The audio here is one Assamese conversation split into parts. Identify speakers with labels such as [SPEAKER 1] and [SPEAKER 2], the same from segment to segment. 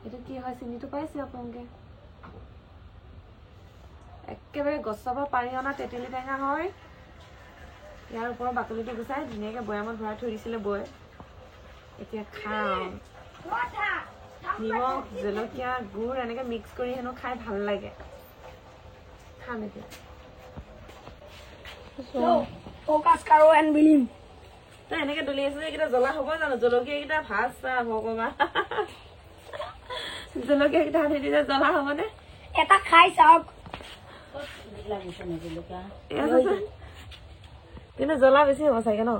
[SPEAKER 1] এটা কি হয় চিনিটো পাইছে আপোনালোকে একেবাৰে গছৰ পৰা পাৰি অনা তেতেলী টেঙা হয় ইয়াৰ ওপৰৰ বাকলিটো গুচাই ধুনীয়াকৈ বৈয়ামত ভৰাই থৈ দিছিলে বৈ এতিয়া খাওঁ নিমখ জলকীয়া গুড় এনেকৈ মিক্স কৰি হেনো খাই ভাল লাগে খাম এতিয়া
[SPEAKER 2] ফ'কাছ কাৰো এণ্ড বিলিম
[SPEAKER 1] তই এনেকৈ দলি আছো এইকেইটা জ্বলা হ'ব জানো জলকীয়াকেইটা ভাজ চা ভগৱান জলকীয়াকেইটা আনি দিলে জ্বলা হ'বনে
[SPEAKER 2] এটা খাই চাওক
[SPEAKER 1] কিন্তু জ্বলা বেছি হ'ব চাগে ন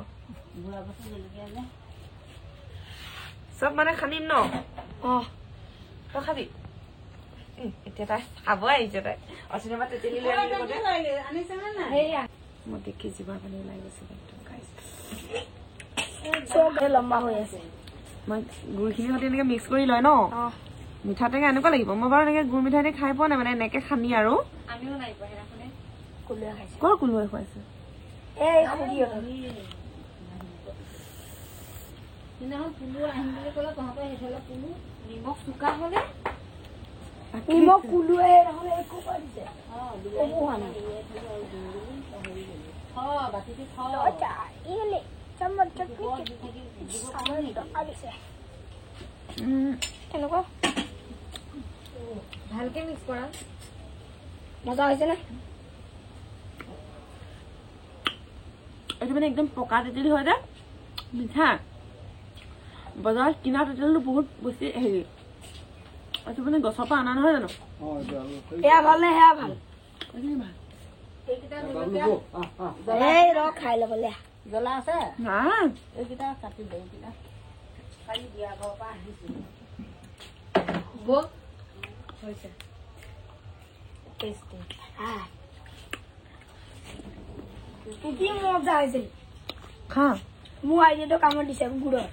[SPEAKER 1] চব মানে খানিম ন তই খাবি এতিয়া তাই খাব আহিছে তাই অচিনেমা তেতেলী লৈ মই দেখি জিভা পানী ওলাই গৈছে
[SPEAKER 2] চব লম্বা হৈ আছে
[SPEAKER 1] মই গুড়খিনিৰ সৈতে এনেকৈ মিক্স কৰি লয় ন মিঠা টেঙা এনেকুৱা লাগিব মই বাৰু এনেকৈ গুড় মিঠাই দি খাই পোৱা নাই মানে এনেকৈ সানি আৰু
[SPEAKER 2] আমিও নাই পোৱা সেইদিনাখনে কুলুৱে খাইছে
[SPEAKER 1] কৰ কুলুৱে খুৱাইছে
[SPEAKER 2] এই খুৰীহঁতৰ
[SPEAKER 3] সিদিনাখন পুলু আহিম বুলি ক'লে তহঁতৰ সেইফালে পুলু নিমখ চোকা হ'লে
[SPEAKER 2] নিমখ কুলুৱে নহ'লে একো কৰি দিছে একো হোৱা নাই
[SPEAKER 3] বাতিটো
[SPEAKER 2] কেনেকুৱা
[SPEAKER 3] ভালকে মিক্স কৰা
[SPEAKER 2] মজা হৈছে নে
[SPEAKER 1] এইটো মানে একদম পকা তেতেলী হয় যে মিঠা বজাৰত কিনা তেতেলীটো বহুত বেছি হেৰি এইটো মানে গছৰ পৰা অনা নহয় জানো
[SPEAKER 2] এয়া ভাল নে সেয়া ভাল
[SPEAKER 1] ভাল
[SPEAKER 2] এই ৰ খাই ল'বলৈ
[SPEAKER 3] জ্বলা আছে
[SPEAKER 1] নাই
[SPEAKER 3] এইকেইটা কাটি দে এইকেইটা কালি বিয়া ঘৰৰ পৰা আহিছিলোঁ হৈছে টেষ্টি
[SPEAKER 2] কি মজা হৈছে
[SPEAKER 1] খা
[SPEAKER 2] মোৰ আইডিয়াটো কামত দিছে গুড়ৰ